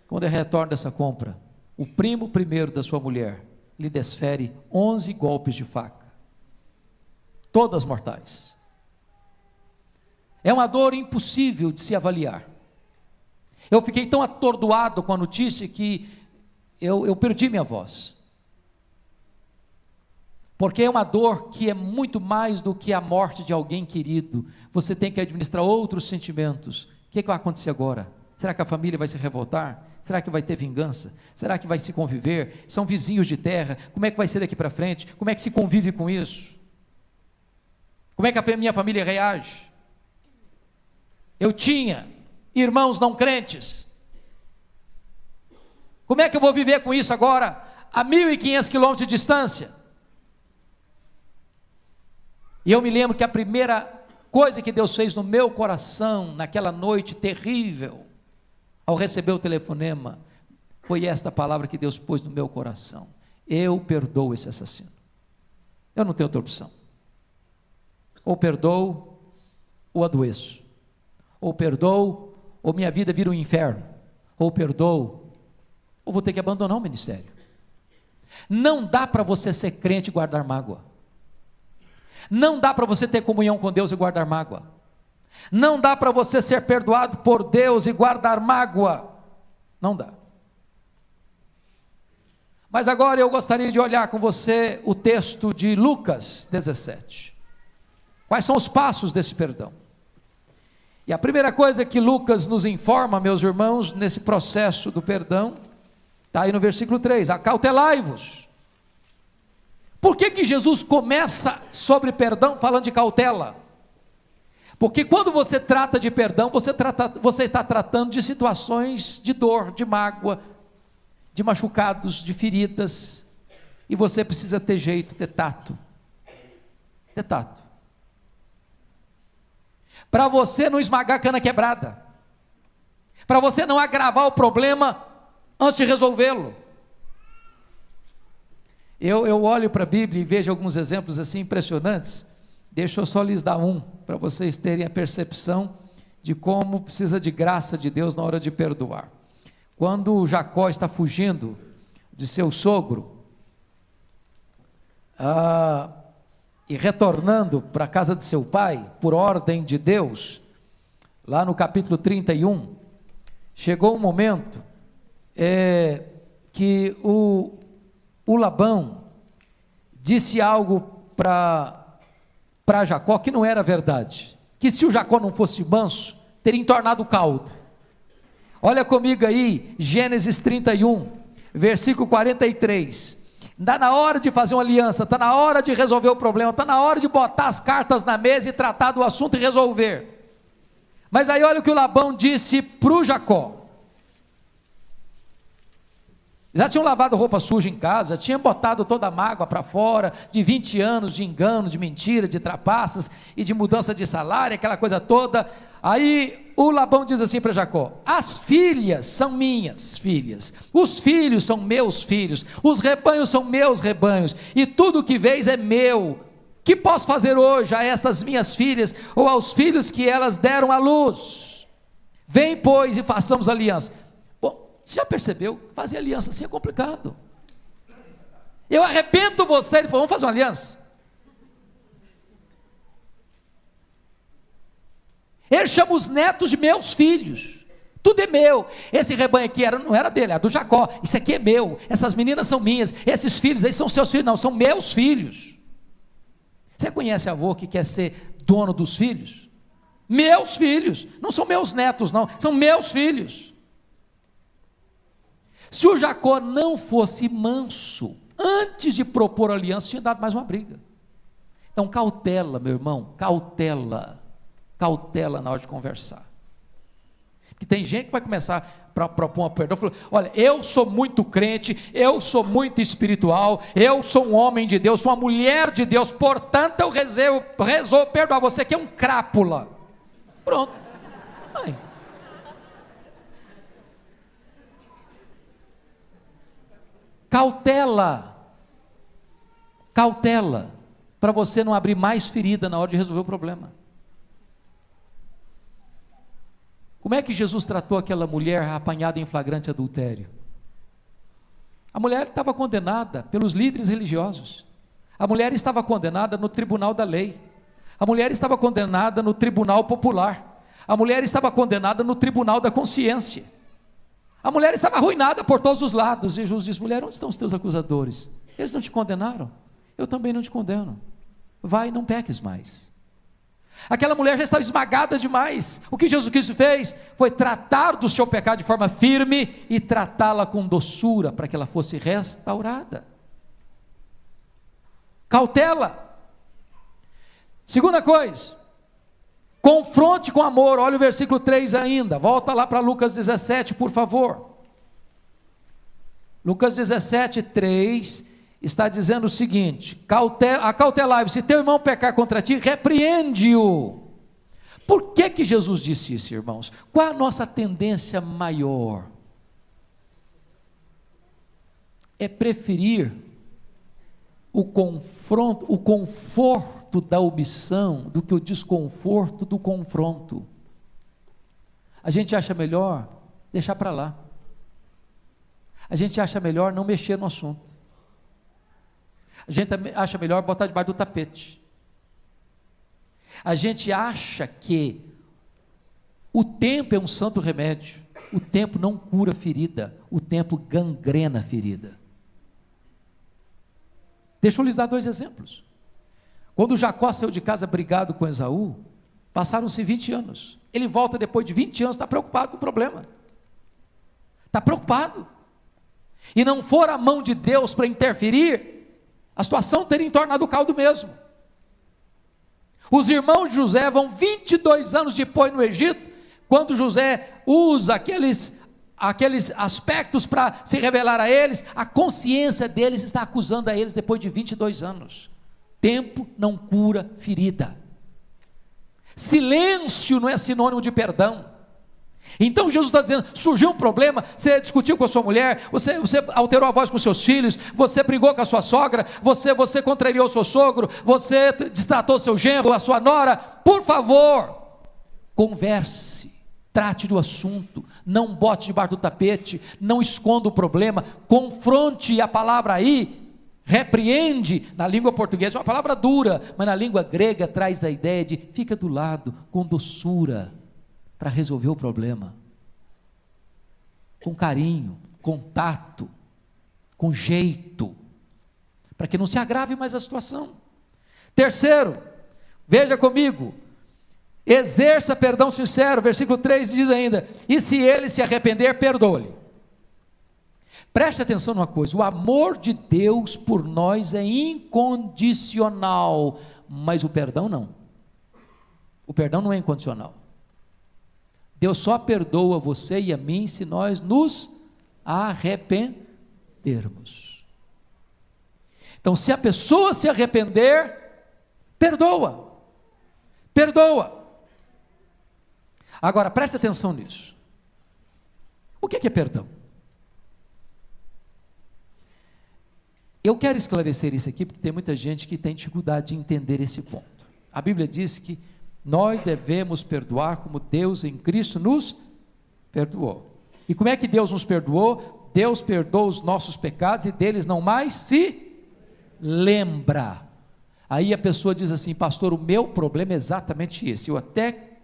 quando ele retorna dessa compra, o primo primeiro da sua mulher lhe desfere 11 golpes de faca, todas mortais. É uma dor impossível de se avaliar. Eu fiquei tão atordoado com a notícia que eu perdi minha voz, porque é uma dor que é muito mais do que a morte de alguém querido. Você tem que administrar outros sentimentos. O que vai acontecer agora? Será que a família vai se revoltar? Será que vai ter vingança? Será que vai se conviver? São vizinhos de terra, como é que vai ser daqui para frente? Como é que se convive com isso? Como é que a minha família reage? Eu tinha irmãos não crentes, como é que eu vou viver com isso agora, a 1.500 quilômetros de distância? E eu me lembro que a primeira coisa que Deus fez no meu coração, naquela noite terrível, ao receber o telefonema, foi esta palavra que Deus pôs no meu coração: eu perdoo esse assassino. Eu não tenho outra opção. Ou perdoo, ou adoeço. Ou perdoo, ou minha vida vira um inferno. Ou perdoo, ou vou ter que abandonar o ministério. Não dá para você ser crente e guardar mágoa. Não dá para você ter comunhão com Deus e guardar mágoa. Não dá para você ser perdoado por Deus e guardar mágoa. Não dá. Mas agora eu gostaria de olhar com você o texto de Lucas 17. Quais são os passos desse perdão? E a primeira coisa que Lucas nos informa, meus irmãos, nesse processo do perdão, está aí no versículo 3: acautelai-vos. Por que Jesus começa sobre perdão falando de cautela? Porque quando você trata de perdão, você está tratando de situações de dor, de mágoa, de machucados, de feridas, e você precisa ter jeito, ter tato, para você não esmagar a cana quebrada, para você não agravar o problema antes de resolvê-lo. Eu olho para a Bíblia e vejo alguns exemplos assim impressionantes. Deixa eu só lhes dar um, para vocês terem a percepção de como precisa de graça de Deus na hora de perdoar. Quando Jacó está fugindo de seu sogro, e retornando para a casa de seu pai, por ordem de Deus, lá no capítulo 31, chegou um momento que o Labão disse algo para Jacó que não era verdade, que se o Jacó não fosse manso, teria entornado o caldo. Olha comigo aí, Gênesis 31, versículo 43, está na hora de fazer uma aliança, está na hora de resolver o problema, está na hora de botar as cartas na mesa e tratar do assunto e resolver. Mas aí olha o que o Labão disse para o Jacó. Já tinham lavado roupa suja em casa, já tinham botado toda a mágoa para fora, de 20 anos de engano, de mentira, de trapaças e de mudança de salário, aquela coisa toda. Aí o Labão diz assim para Jacó: as filhas são minhas filhas, os filhos são meus filhos, os rebanhos são meus rebanhos, e tudo que vês é meu. Que posso fazer hoje a estas minhas filhas, ou aos filhos que elas deram à luz? Vem, pois, e façamos aliança. Você já percebeu? Fazer aliança assim é complicado. Eu arrependo você, ele falou: vamos fazer uma aliança. Ele chama os netos de meus filhos. Tudo é meu. Esse rebanho aqui não era dele, era do Jacó. Isso aqui é meu. Essas meninas são minhas. Esses filhos aí são seus filhos. Não, são meus filhos. Você conhece avô que quer ser dono dos filhos? Meus filhos. Não são meus netos, não. São meus filhos. Se o Jacó não fosse manso, antes de propor aliança, tinha dado mais uma briga. Então cautela, meu irmão, cautela na hora de conversar. Porque tem gente que vai começar para propor um perdão, falando: olha, eu sou muito crente, eu sou muito espiritual, eu sou um homem de Deus, sou uma mulher de Deus, portanto eu resolvo perdoar. Você que é um crápula. Pronto. Ai. Cautela, para você não abrir mais ferida na hora de resolver o problema. Como é que Jesus tratou aquela mulher apanhada em flagrante adultério? A mulher estava condenada pelos líderes religiosos, a mulher estava condenada no tribunal da lei, a mulher estava condenada no tribunal popular, a mulher estava condenada no tribunal da consciência. A mulher estava arruinada por todos os lados, e Jesus disse: mulher, onde estão os teus acusadores? Eles não te condenaram? Eu também não te condeno. Vai, não peques mais. Aquela mulher já estava esmagada demais. O que Jesus Cristo fez foi tratar do seu pecado de forma firme e tratá-la com doçura para que ela fosse restaurada. Cautela. Segunda coisa, confronte com amor. Olha o versículo 3 ainda, volta lá para Lucas 17, por favor. Lucas 17, 3, está dizendo o seguinte: acautelai-vos, se teu irmão pecar contra ti, repreende-o. Por que Jesus disse isso, irmãos? Qual a nossa tendência maior? É preferir o confronto, o conforto da omissão, do que o desconforto do confronto. A gente acha melhor deixar para lá. A gente acha melhor não mexer no assunto. A gente acha melhor botar debaixo do tapete. A gente acha que o tempo é um santo remédio. O tempo não cura ferida, o tempo gangrena ferida. Deixa eu lhes dar 2 exemplos. Quando Jacó saiu de casa brigado com Esaú, passaram-se 20 anos. Ele volta depois de 20 anos, está preocupado com o problema. Está preocupado. E não for a mão de Deus para interferir, a situação teria tornado o caldo mesmo. Os irmãos de José vão 22 anos depois no Egito, quando José usa aqueles aspectos para se revelar a eles, a consciência deles está acusando a eles depois de 22 anos. Tempo não cura ferida. Silêncio não é sinônimo de perdão. Então Jesus está dizendo, surgiu um problema, você discutiu com a sua mulher, você alterou a voz com seus filhos, você brigou com a sua sogra, você contrariou o seu sogro, você destratou o seu genro, a sua nora, por favor, converse, trate do assunto, não bote debaixo do tapete, não esconda o problema, confronte. A palavra aí, repreende, na língua portuguesa é uma palavra dura, mas na língua grega traz a ideia de fica do lado, com doçura, para resolver o problema, com carinho, com tato, com jeito, para que não se agrave mais a situação. Terceiro, veja comigo, exerça perdão sincero, versículo 3 diz ainda, e se ele se arrepender, perdoe-lhe. Preste atenção numa coisa, o amor de Deus por nós é incondicional, mas o perdão não. O perdão não é incondicional. Deus só perdoa você e a mim se nós nos arrependermos. Então, se a pessoa se arrepender, perdoa. Perdoa. Agora, preste atenção nisso. O que é perdão? Eu quero esclarecer isso aqui, porque tem muita gente que tem dificuldade de entender esse ponto. A Bíblia diz que nós devemos perdoar como Deus em Cristo nos perdoou. E como é que Deus nos perdoou? Deus perdoa os nossos pecados e deles não mais se lembra. Aí a pessoa diz assim, pastor, o meu problema é exatamente esse, eu até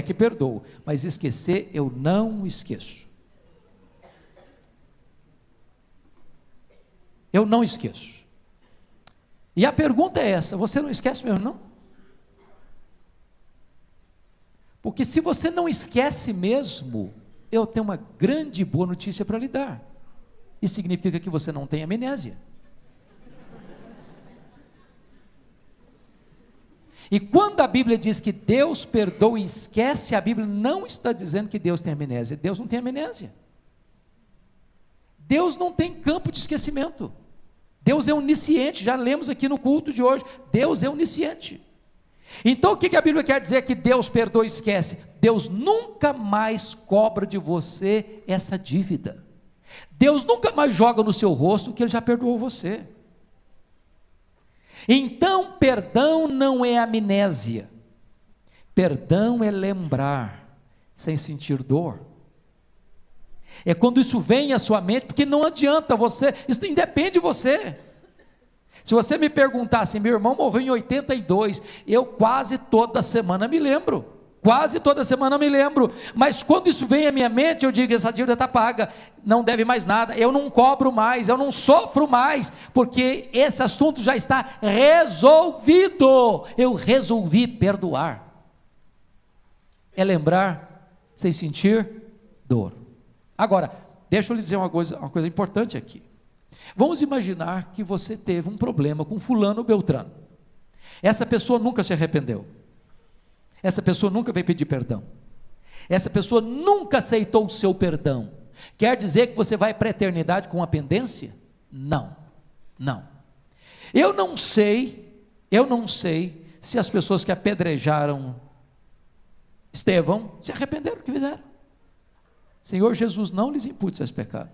que perdoo, mas esquecer eu não esqueço. Eu não esqueço. E a pergunta é essa, você não esquece mesmo não? Porque se você não esquece mesmo, eu tenho uma grande boa notícia para lhe dar. Isso significa que você não tem amnésia. E quando a Bíblia diz que Deus perdoa e esquece, a Bíblia não está dizendo que Deus tem amnésia. Deus não tem amnésia. Deus não tem campo de esquecimento. Deus é onisciente, já lemos aqui no culto de hoje. Deus é onisciente. Então o que a Bíblia quer dizer que Deus perdoa e esquece? Deus nunca mais cobra de você essa dívida. Deus nunca mais joga no seu rosto que Ele já perdoou você. Então perdão não é amnésia. Perdão é lembrar, sem sentir dor. É quando isso vem à sua mente, porque não adianta você, isso independe de você. Se você me perguntar assim, meu irmão morreu em 82, eu quase toda semana me lembro. Quase toda semana eu me lembro, mas quando isso vem à minha mente, eu digo, essa dívida está paga, não deve mais nada, eu não cobro mais, eu não sofro mais, porque esse assunto já está resolvido, eu resolvi perdoar. É lembrar sem sentir dor. Agora, deixa eu lhe dizer uma coisa importante aqui. Vamos imaginar que você teve um problema com fulano ou beltrano. Essa pessoa nunca se arrependeu. Essa pessoa nunca veio pedir perdão. Essa pessoa nunca aceitou o seu perdão. Quer dizer que você vai para a eternidade com uma pendência? Não, não. Eu não sei se as pessoas que apedrejaram Estevão se arrependeram do que fizeram. Senhor Jesus não lhes impute esse pecado.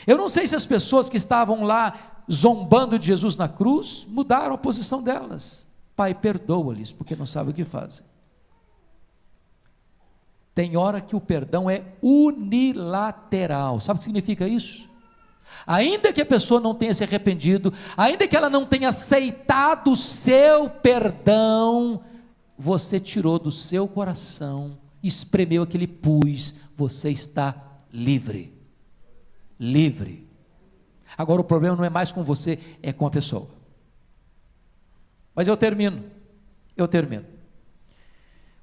Eu não sei se as pessoas que estavam lá zombando de Jesus na cruz mudaram a posição delas. Pai, perdoa-lhes, porque não sabem o que fazem. Tem hora que o perdão é unilateral. Sabe o que significa isso? Ainda que a pessoa não tenha se arrependido, ainda que ela não tenha aceitado o seu perdão, você tirou do seu coração, espremeu aquele pus, você está livre. Livre. Agora o problema não é mais com você, é com a pessoa. Mas eu termino.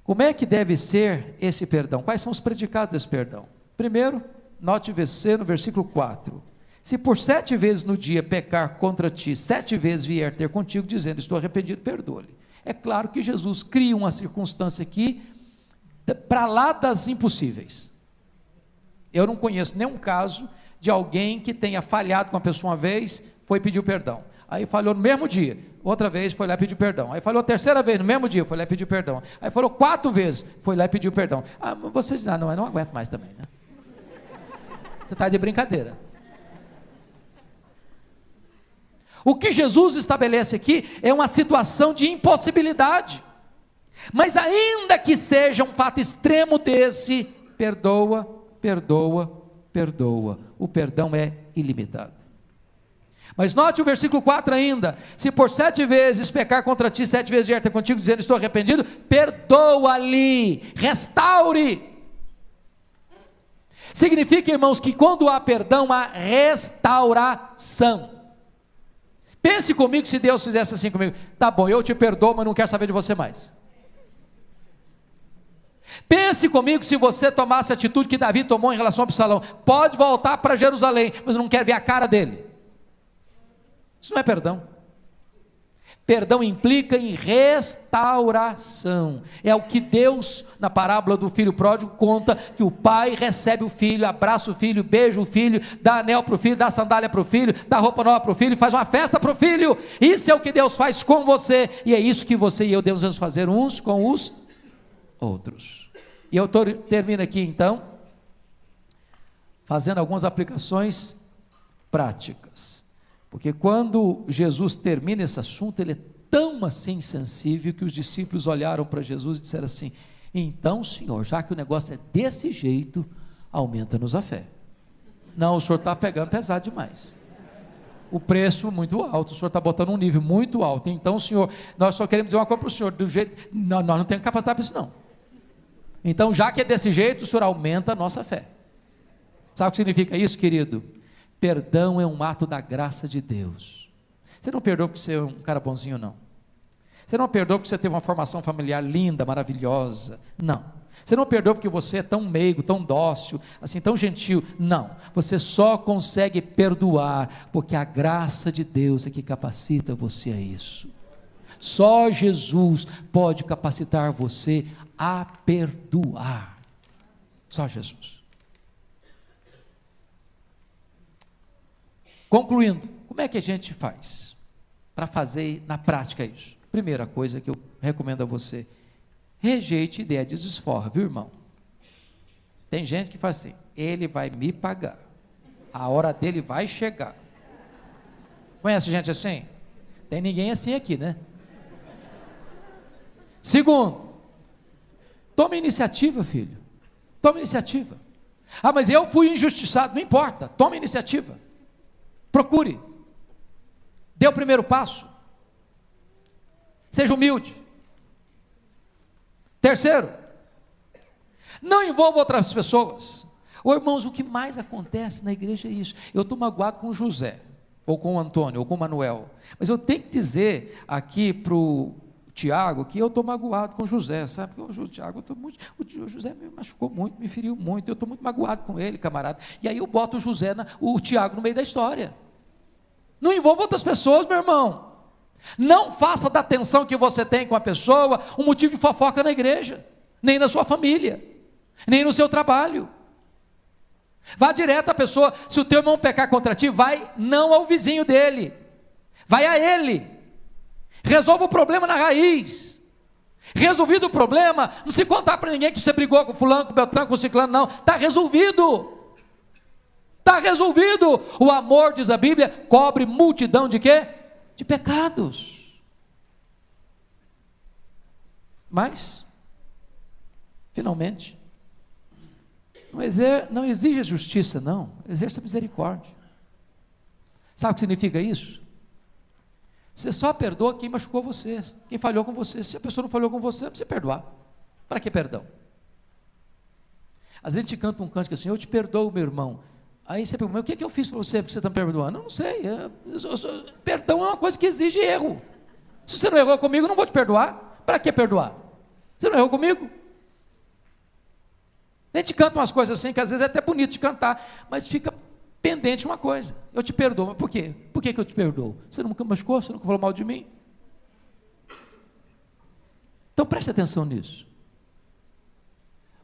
Como é que deve ser esse perdão? Quais são os predicados desse perdão? Primeiro, note você no versículo 4. Se por 7 vezes no dia pecar contra ti, 7 vezes vier ter contigo, dizendo, estou arrependido, perdoa-lhe. É claro que Jesus cria uma circunstância aqui, para lá das impossíveis. Eu não conheço nenhum caso de alguém que tenha falhado com a pessoa uma vez, foi pedir perdão. Aí falhou no mesmo dia, outra vez foi lá e pediu perdão. Aí falhou a terceira vez, no mesmo dia, foi lá e pediu perdão. Aí falou 4 vezes, foi lá e pediu perdão. Você diz, não aguento mais também, né? Você está de brincadeira. O que Jesus estabelece aqui é uma situação de impossibilidade. Mas ainda que seja um fato extremo desse, perdoa. O perdão é ilimitado. Mas note o versículo 4 ainda, se por 7 vezes pecar contra ti, 7 vezes vier ter contigo, dizendo estou arrependido, perdoa-lhe, restaure. Significa, irmãos, que quando há perdão, há restauração. Pense comigo se Deus fizesse assim comigo, tá bom, eu te perdoo, mas não quero saber de você mais. Pense comigo se você tomasse a atitude que Davi tomou em relação a Absalão, pode voltar para Jerusalém, mas não quer ver a cara dele. Isso não é perdão. Perdão implica em restauração. É o que Deus, na parábola do filho pródigo, conta, que o pai recebe o filho, abraça o filho, beija o filho, dá anel para o filho, dá sandália para o filho, dá roupa nova para o filho, faz uma festa para o filho. Isso é o que Deus faz com você, e é isso que você e eu devemos fazer uns com os outros. E eu termino aqui então, fazendo algumas aplicações práticas. Porque quando Jesus termina esse assunto, ele é tão assim sensível, que os discípulos olharam para Jesus e disseram assim, então Senhor, já que o negócio é desse jeito, aumenta-nos a fé. Não, o Senhor está pegando pesado demais, o preço muito alto, o Senhor está botando um nível muito alto, então Senhor, nós só queremos dizer uma coisa para o Senhor, do jeito, nós não temos capacidade para isso não, então já que é desse jeito, o Senhor aumenta a nossa fé. Sabe o que significa isso, querido? Perdão é um ato da graça de Deus. Você não perdoa porque você é um cara bonzinho, não. Você não perdoa porque você teve uma formação familiar linda, maravilhosa, não. Você não perdoa porque você é tão meigo, tão dócil, assim, tão gentil, não. Você só consegue perdoar porque a graça de Deus é que capacita você a isso. Só Jesus pode capacitar você a perdoar. Só Jesus. Concluindo, como é que a gente faz para fazer na prática isso? Primeira coisa que eu recomendo a você, rejeite ideia de desforra, viu, irmão? Tem gente que faz assim, ele vai me pagar, a hora dele vai chegar. Conhece gente assim? Tem ninguém assim aqui, né? Segundo, tome iniciativa, filho, tome iniciativa. Mas eu fui injustiçado, não importa, tome iniciativa. Procure, dê o primeiro passo, seja humilde. Terceiro, Não envolva outras pessoas. Irmãos, o que mais acontece na igreja é isso. Eu estou magoado com o José, ou com o Antônio, ou com o Manuel, mas eu tenho que dizer aqui para o Tiago que eu estou magoado com o José, sabe? Porque o Tiago, o José me machucou muito, me feriu muito, eu estou muito magoado com ele, camarada. E aí eu boto o Tiago no meio da história. Não envolva outras pessoas, meu irmão. Não faça da tensão que você tem com a pessoa um motivo de fofoca na igreja, nem na sua família, nem no seu trabalho. Vá direto à pessoa. Se o teu irmão pecar contra ti, vai não ao vizinho dele, vai a ele. Resolva o problema na raiz. Resolvido o problema, não se contar para ninguém que você brigou com fulano, com beltrano, com ciclano, não. Está resolvido. Está resolvido. O amor, diz a Bíblia, cobre multidão de quê? De pecados. Mas, finalmente, não exige justiça, não. Exerça misericórdia. Sabe o que significa isso? Você só perdoa quem machucou você, quem falhou com você. Se a pessoa não falhou com você, não precisa perdoar. Para que perdão? Às vezes a gente canta um cântico assim: eu te perdoo, meu irmão. Aí você pergunta: mas o que eu fiz para você, porque você está me perdoando? Eu não sei. Perdão é uma coisa que exige erro. Se você não errou comigo, eu não vou te perdoar. Para que perdoar? Você não errou comigo? A gente canta umas coisas assim, que às vezes é até bonito de cantar, mas fica pendente uma coisa: eu te perdoo. Mas por quê? Por que eu te perdoo? Você nunca me machucou? Você nunca falou mal de mim? Então preste atenção nisso.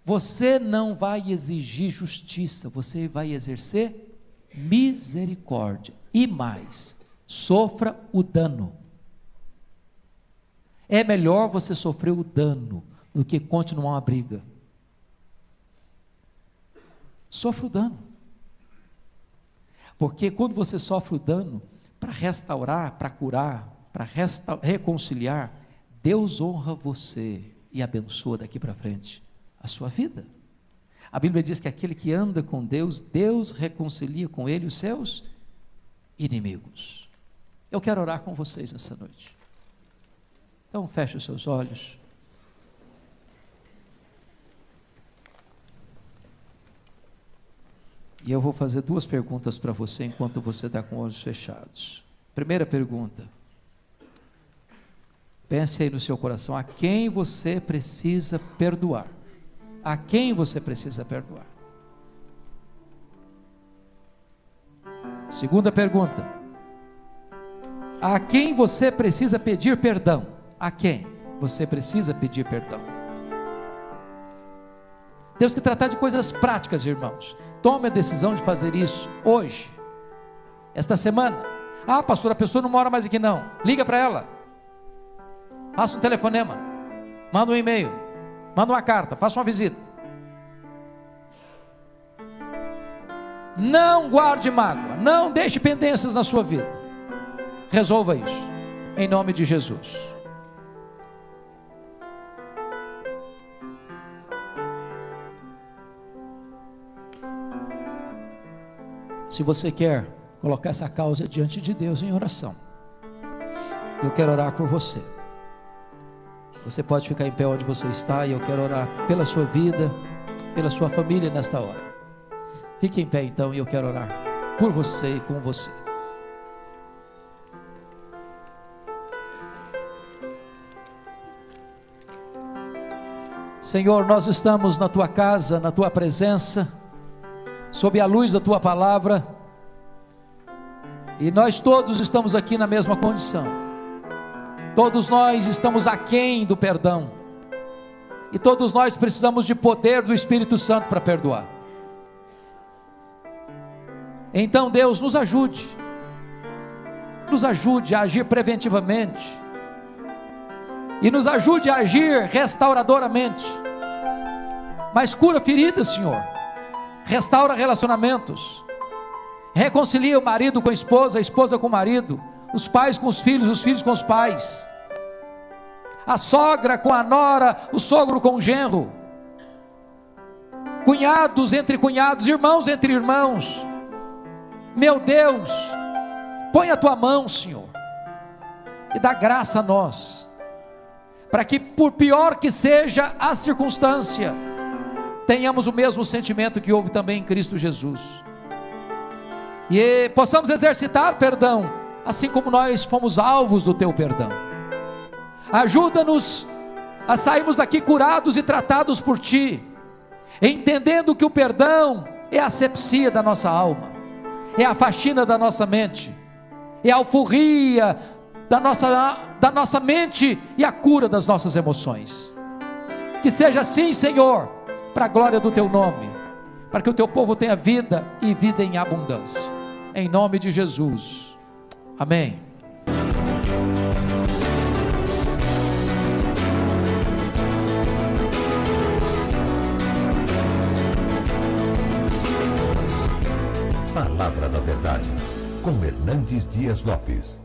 Você não vai exigir justiça, você vai exercer misericórdia. E mais, sofra o dano. É melhor você sofrer o dano do que continuar uma briga. Sofra o dano. Porque quando você sofre o dano, para restaurar, para curar, para reconciliar, Deus honra você e abençoa daqui para frente a sua vida. A Bíblia diz que aquele que anda com Deus, Deus reconcilia com ele os seus inimigos. Eu quero orar com vocês nessa noite. Então feche os seus olhos. E eu vou fazer duas perguntas para você enquanto você está com os olhos fechados. Primeira pergunta: pense aí no seu coração, a quem você precisa perdoar? A quem você precisa perdoar? Segunda pergunta: a quem você precisa pedir perdão? A quem você precisa pedir perdão? Temos que tratar de coisas práticas, irmãos. Tome a decisão de fazer isso hoje, esta semana. Ah, pastor, a pessoa não mora mais aqui não. Liga para ela, faça um telefonema, manda um e-mail, manda uma carta, faça uma visita. Não guarde mágoa, não deixe pendências na sua vida. Resolva isso, em nome de Jesus. Se você quer colocar essa causa diante de Deus em oração, eu quero orar por você. Você pode ficar em pé onde você está, e eu quero orar pela sua vida, pela sua família nesta hora. Fique em pé então, e eu quero orar por você e com você. Senhor, nós estamos na tua casa, na tua presença, sob a luz da tua palavra, e nós todos estamos aqui na mesma condição. Todos nós estamos aquém do perdão, e todos nós precisamos de poder do Espírito Santo para perdoar. Então Deus, nos ajude a agir preventivamente, e nos ajude a agir restauradoramente. Mas cura feridas, Senhor, restaura relacionamentos, reconcilia o marido com a esposa com o marido, os pais com os filhos com os pais, a sogra com a nora, o sogro com o genro, cunhados entre cunhados, irmãos entre irmãos. Meu Deus, põe a tua mão, Senhor, e dá graça a nós, para que, por pior que seja a circunstância, tenhamos o mesmo sentimento que houve também em Cristo Jesus, e possamos exercitar perdão, assim como nós fomos alvos do teu perdão. Ajuda-nos a sairmos daqui curados e tratados por ti, entendendo que o perdão é a asepsia da nossa alma, é a faxina da nossa mente, é a alforria da nossa mente e a cura das nossas emoções. Que seja assim, Senhor, para a glória do teu nome, para que o teu povo tenha vida e vida em abundância, em nome de Jesus, amém. Palavra da Verdade, com Hernandes Dias Lopes.